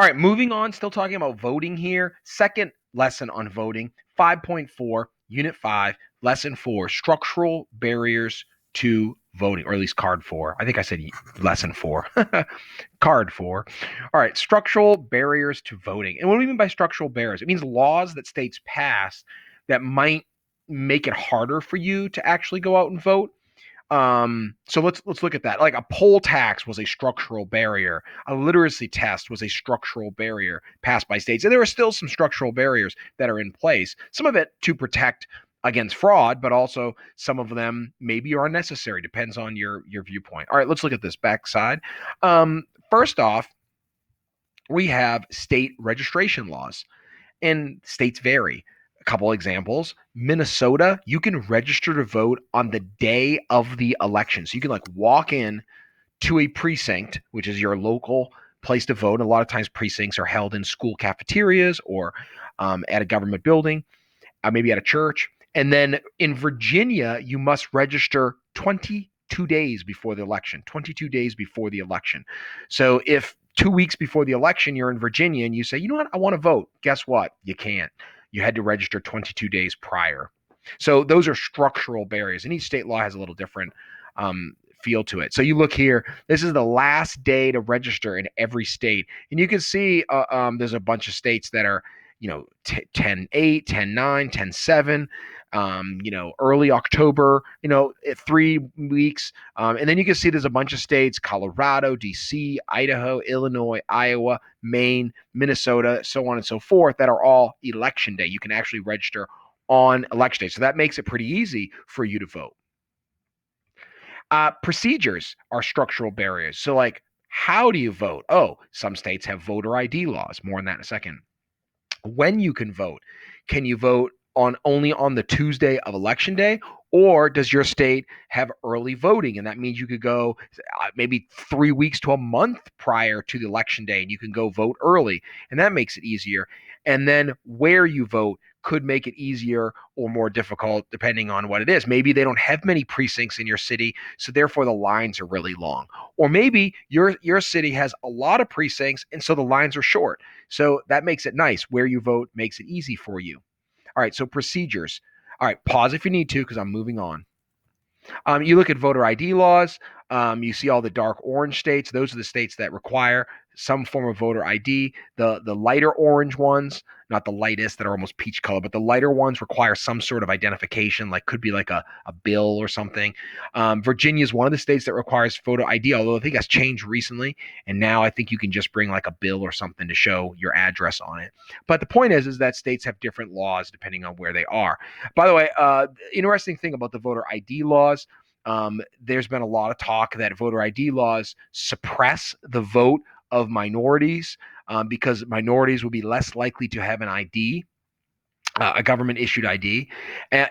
All right, moving on, still talking about voting here. Second lesson on voting, 5.4, Unit 5, Lesson 4, Structural Barriers to Voting, or at least Card 4. I think I said Lesson 4. Card 4. All right, structural barriers to voting. And what do we mean by structural barriers? It means laws that states pass that might make it harder for you to actually go out and vote. So let's look at that. Like a poll tax was a structural barrier. A literacy test was a structural barrier passed by states. And there are still some structural barriers that are in place. Some of it to protect against fraud, but also some of them maybe are unnecessary. Depends on your viewpoint. All right, let's look at this backside. First off, we have state registration laws, and states vary. A couple examples: Minnesota, you can register to vote on the day of the election. So you can like walk in to a precinct, which is your local place to vote. And a lot of times precincts are held in school cafeterias or at a government building, maybe at a church. And then in Virginia, you must register 22 days before the election. 22 days before the election. So if 2 weeks before the election you're in Virginia and you say, you know what, I want to vote, guess what? You can't. You had to register 22 days prior. So those are structural barriers, and each state law has a little different feel to it. So you look here, this is the last day to register in every state. And you can see there's a bunch of states that are, 10-8, 10-9, 10-7, early October, 3 weeks. And then you can see there's a bunch of states: Colorado, DC, Idaho, Illinois, Iowa, Maine, Minnesota, so on and so forth, that are all election day. You can actually register on election day. So that makes it pretty easy for you to vote. Procedures are structural barriers. So, like, how do you vote? Oh, some states have voter ID laws. More on that in a second. When you can vote, can you vote only on the Tuesday of election day, or does your state have early voting? And that means you could go maybe 3 weeks to a month prior to the election day, and you can go vote early, and that makes it easier. And then where you vote could make it easier or more difficult depending on what it is. Maybe they don't have many precincts in your city, so therefore the lines are really long. Or maybe your city has a lot of precincts, and so the lines are short. So that makes it nice. Where you vote makes it easy for you. All right, so procedures. All right, pause if you need to because I'm moving on. You look at voter ID laws. You see all the dark orange states. Those are the states that require some form of voter ID. The lighter orange ones, not the lightest that are almost peach color, but the lighter ones require some sort of identification, like could be like a bill or something. Virginia is one of the states that requires photo ID, although I think that's changed recently. And now I think you can just bring like a bill or something to show your address on it. But the point is that states have different laws depending on where they are. By the way, interesting thing about the voter ID laws, there's been a lot of talk that voter ID laws suppress the vote of minorities because minorities will be less likely to have an ID, a government issued ID.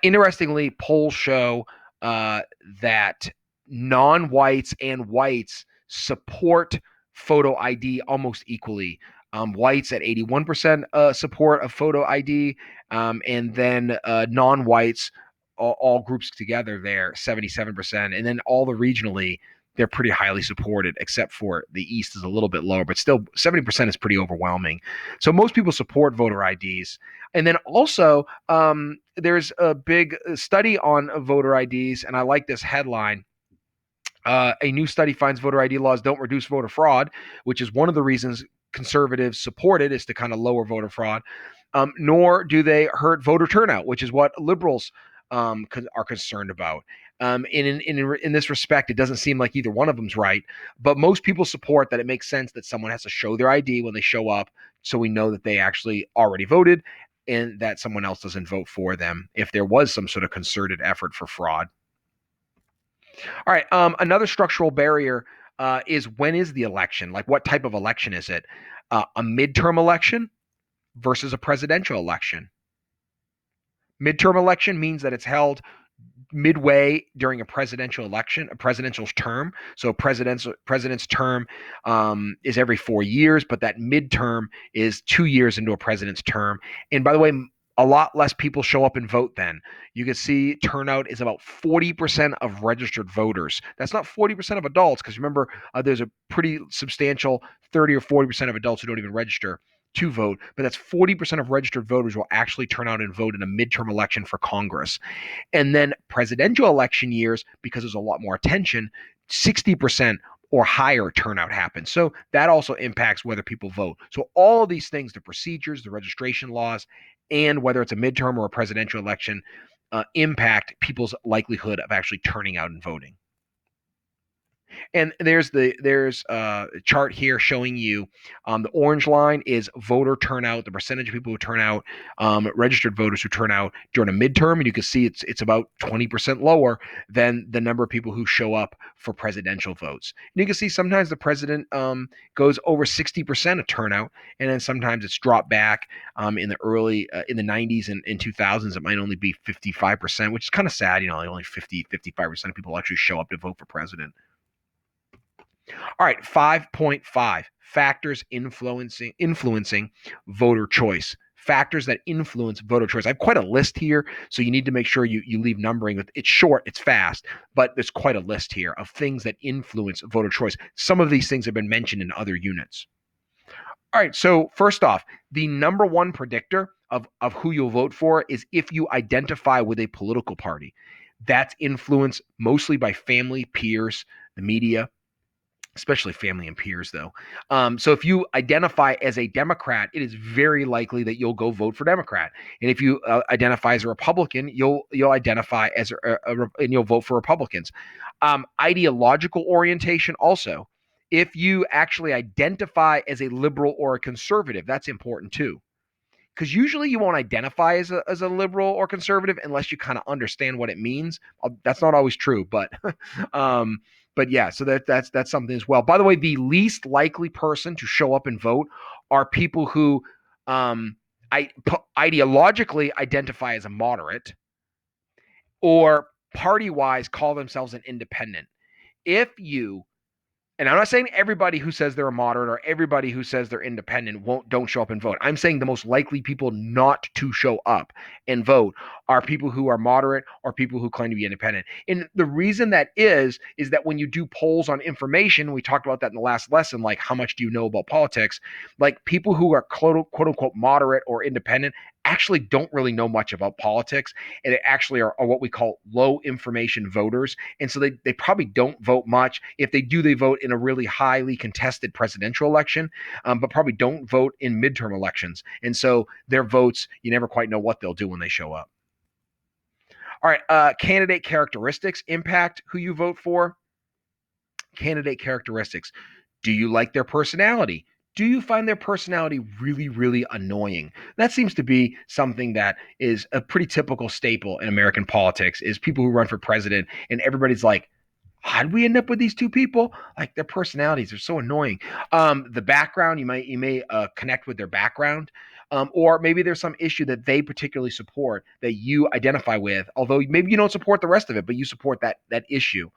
Interestingly, polls show that non-whites and whites support photo ID almost equally. Whites at 81% support of photo ID, and then non-whites, all groups together, there 77%, and then all the regionally, they're pretty highly supported, except for the East is a little bit lower, but still 70% is pretty overwhelming. So most people support voter IDs. And then also, there's a big study on voter IDs, and I like this headline. A new study finds voter ID laws don't reduce voter fraud, which is one of the reasons conservatives support it, is to kind of lower voter fraud. Nor do they hurt voter turnout, which is what liberals are concerned about. In this respect, it doesn't seem like either one of them's right, but most people support that it makes sense that someone has to show their ID when they show up, so we know that they actually already voted and that someone else doesn't vote for them if there was some sort of concerted effort for fraud. All right. Another structural barrier is, when is the election? Like, what type of election is it? A midterm election versus a presidential election. Midterm election means that it's held midway during a presidential election, a presidential term. So president's term is every 4 years, but that midterm is 2 years into a president's term. And by the way, a lot less people show up and vote then. You can see turnout is about 40% of registered voters. That's not 40% of adults, because remember, there's a pretty substantial 30 or 40% of adults who don't even register to vote, but that's 40% of registered voters will actually turn out and vote in a midterm election for Congress. And then presidential election years, because there's a lot more attention, 60% or higher turnout happens. So that also impacts whether people vote. So all of these things, the procedures, the registration laws, and whether it's a midterm or a presidential election, impact people's likelihood of actually turning out and voting. And there's a chart here showing you the orange line is voter turnout, the percentage of people who turn out, registered voters who turn out during a midterm, and you can see it's about 20% lower than the number of people who show up for presidential votes. And you can see sometimes the president goes over 60% of turnout, and then sometimes it's dropped back in the early in the 90s and in 2000s. It might only be 55%, which is kind of sad. Like only 55% of people actually show up to vote for president. All right, 5.5 factors influencing voter choice. Factors that influence voter choice. I have quite a list here, so you need to make sure you leave numbering. It's short, it's fast, but there's quite a list here of things that influence voter choice. Some of these things have been mentioned in other units. All right, so first off, the number one predictor of who you'll vote for is if you identify with a political party. That's influenced mostly by family, peers, the media, especially family and peers, though. So if you identify as a Democrat, it is very likely that you'll go vote for Democrat. And if you identify as a Republican, you'll identify as and you'll vote for Republicans. Ideological orientation also. If you actually identify as a liberal or a conservative, that's important too. Because usually you won't identify as a liberal or conservative unless you kind of understand what it means. That's not always true, but but yeah, so that's something as well. By the way, the least likely person to show up and vote are people who ideologically identify as a moderate or party-wise call themselves an independent. If you And I'm not saying everybody who says they're a moderate or everybody who says they're independent don't show up and vote. I'm saying the most likely people not to show up and vote are people who are moderate or people who claim to be independent. And the reason that is that when you do polls on information, we talked about that in the last lesson, like how much do you know about politics? Like people who are quote unquote moderate or independent actually don't really know much about politics, and they actually are what we call low information voters. And so they probably don't vote much. If they do, they vote in a really highly contested presidential election, but probably don't vote in midterm elections. And so their votes, you never quite know what they'll do when they show up. All right, candidate characteristics impact who you vote for. Candidate characteristics. Do you like their personality? Do you find their personality really, really annoying? That seems to be something that is a pretty typical staple in American politics, is people who run for president and everybody's like, how did we end up with these two people? Like their personalities are so annoying. The background, you may connect with their background. Or maybe there's some issue that they particularly support that you identify with, although maybe you don't support the rest of it, but you support that issue.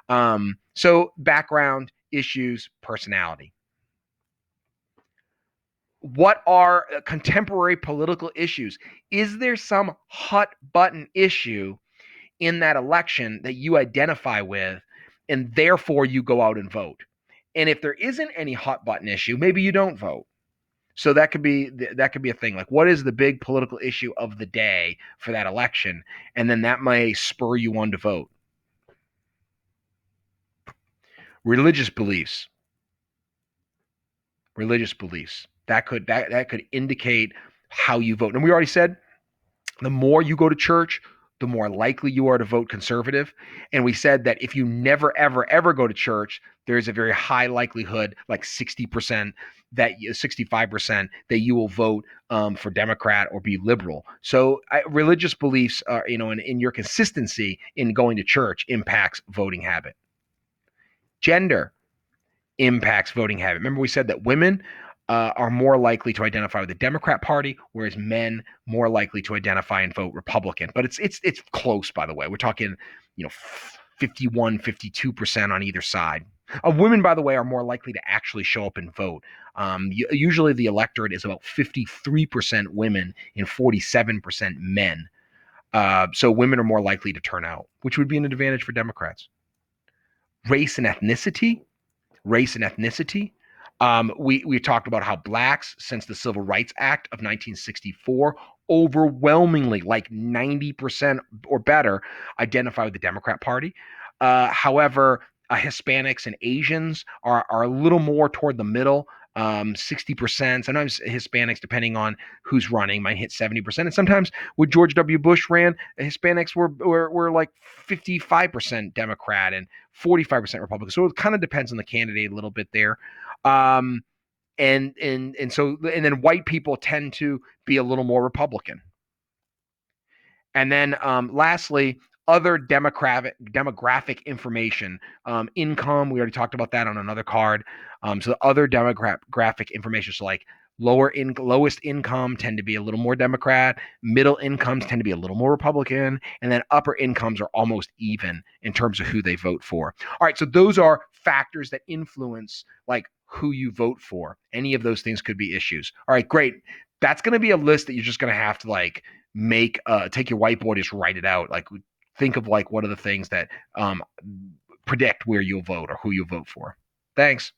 So background, issues, personality. What are contemporary political issues? Is there some hot button issue in that election that you identify with, and therefore you go out and vote? And if there isn't any hot button issue, maybe you don't vote. So that could be a thing. Like, what is the big political issue of the day for that election? And then that may spur you on to vote. Religious beliefs. That could indicate how you vote. And we already said the more you go to church, the more likely you are to vote conservative. And we said that if you never, ever, ever go to church, there's a very high likelihood, like 60%, 65%, that you will vote for Democrat or be liberal. So religious beliefs are, in your consistency in going to church impacts voting habit. Gender impacts voting habit. Remember, we said that women are more likely to identify with the Democrat Party, whereas men more likely to identify and vote Republican. But it's close, by the way. We're talking, 51, 52% on either side. Women, by the way, are more likely to actually show up and vote. Usually the electorate is about 53% women and 47% men. So women are more likely to turn out, which would be an advantage for Democrats. Race and ethnicity. Race and ethnicity. We talked about how blacks, since the Civil Rights Act of 1964, overwhelmingly, like 90% or better, identify with the Democrat Party. However, Hispanics and Asians are a little more toward the middle. 60%. Sometimes Hispanics, depending on who's running, might hit 70%. And sometimes when George W. Bush ran, Hispanics were like 55% Democrat and 45% Republican. So it kind of depends on the candidate a little bit there. Um, and then white people tend to be a little more Republican. And then lastly, other demographic information, income. We already talked about that on another card. So the other demographic information, so like lowest income tend to be a little more Democrat, middle incomes tend to be a little more Republican, and then upper incomes are almost even in terms of who they vote for. All right, so those are factors that influence like who you vote for. Any of those things could be issues. All right, great. That's going to be a list that you're just going to have to like make take your whiteboard, just write it out. Like think of like what are the things that predict where you'll vote or who you'll vote for. Thanks.